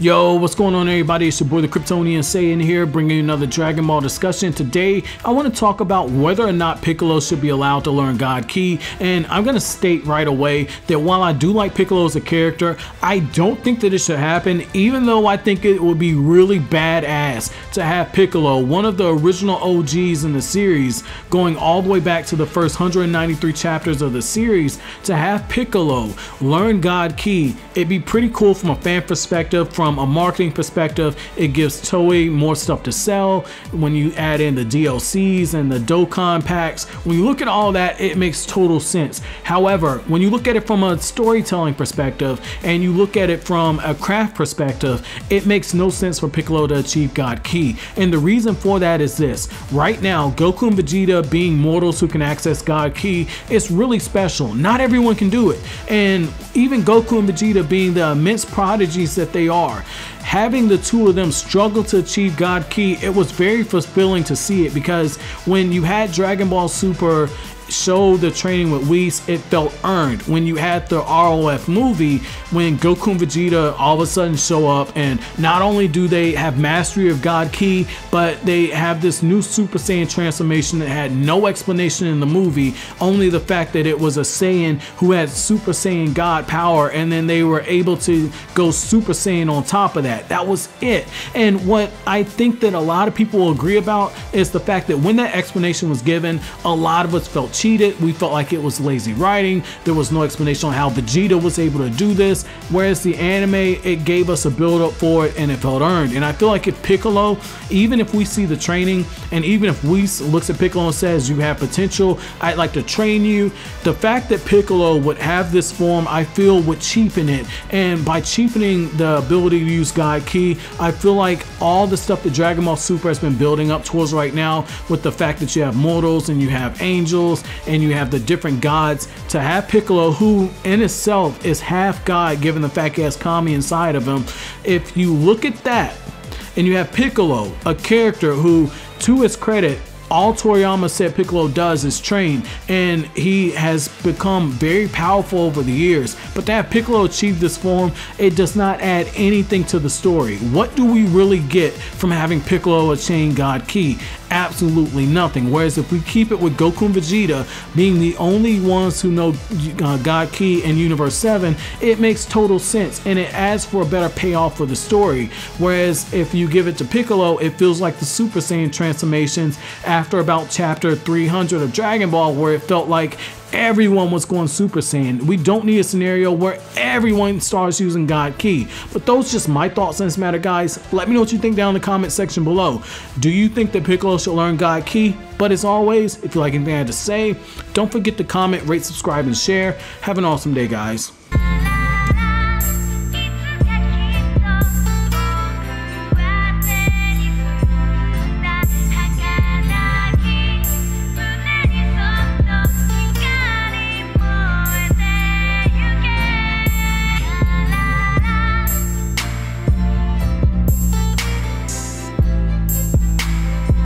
Yo, what's going on everybody? It's your boy the Kryptonian Saiyan here, bringing you another Dragon Ball discussion. Today, I want to talk about whether or not Piccolo should be allowed to learn God Ki. And I'm going to state right away that while I do like Piccolo as a character, I don't think that it should happen, even though I think it would be really badass to have Piccolo, one of the original OGs in the series, going all the way back to the first 193 chapters of the series, to have Piccolo learn God Ki. It'd be pretty cool from a fan perspective. From a marketing perspective, it gives Toei more stuff to sell. When you add in the DLCs and the Dokkan packs, when you look at all that, it makes total sense. However, when you look at it from a storytelling perspective and you look at it from a craft perspective, it makes no sense for Piccolo to achieve God Ki. And the reason for that is this: right now, Goku and Vegeta being mortals who can access God Ki is really special. Not everyone can do it, and even Goku and Vegeta being the immense prodigies that they are, having the two of them struggle to achieve God Ki, it was very fulfilling to see it, because when you had Dragon Ball Super show the training with Whis, it felt earned. When you had the ROF movie, when Goku and Vegeta all of a sudden show up, and not only do they have mastery of God Ki, but they have this new Super Saiyan transformation that had no explanation in the movie, only the fact that it was a Saiyan who had Super Saiyan God power, and then they were able to go Super Saiyan on top of that. That was it. And what I think that a lot of people will agree about is the fact that when that explanation was given, a lot of us felt cheated. We felt like it was lazy writing. There was no explanation on how Vegeta was able to do this, whereas the anime, it gave us a build up for it and it felt earned. And I feel like if Piccolo, even if we see the training, and even if Whis looks at Piccolo and says, you have potential, I'd like to train you, the fact that Piccolo would have this form, I feel would cheapen it. And by cheapening the ability to use God Ki, I feel like all the stuff that Dragon Ball Super has been building up towards right now, with the fact that you have mortals and you have angels and you have the different gods, to have Piccolo, who in itself is half god given the fact he has Kami inside of him, if you look at that and you have Piccolo, a character who, to his credit, all Toriyama said Piccolo does is train, and he has become very powerful over the years. But to have Piccolo achieve this form, it does not add anything to the story. What do we really get from having Piccolo attain God Ki? Absolutely nothing. Whereas if we keep it with Goku and Vegeta being the only ones who know God Ki in Universe 7, it makes total sense, and it adds for a better payoff for the story. Whereas if you give it to Piccolo, it feels like the Super Saiyan transformations after about chapter 300 of Dragon Ball, where it felt like everyone was going Super Saiyan. We don't need a scenario where everyone starts using God Ki. But those are just my thoughts on this matter, guys. Let me know what you think down in the comment section below. Do you think that Piccolo should learn God Ki? But as always, if you like anything I had to say, don't forget to comment, rate, subscribe, and share. Have an awesome day, guys.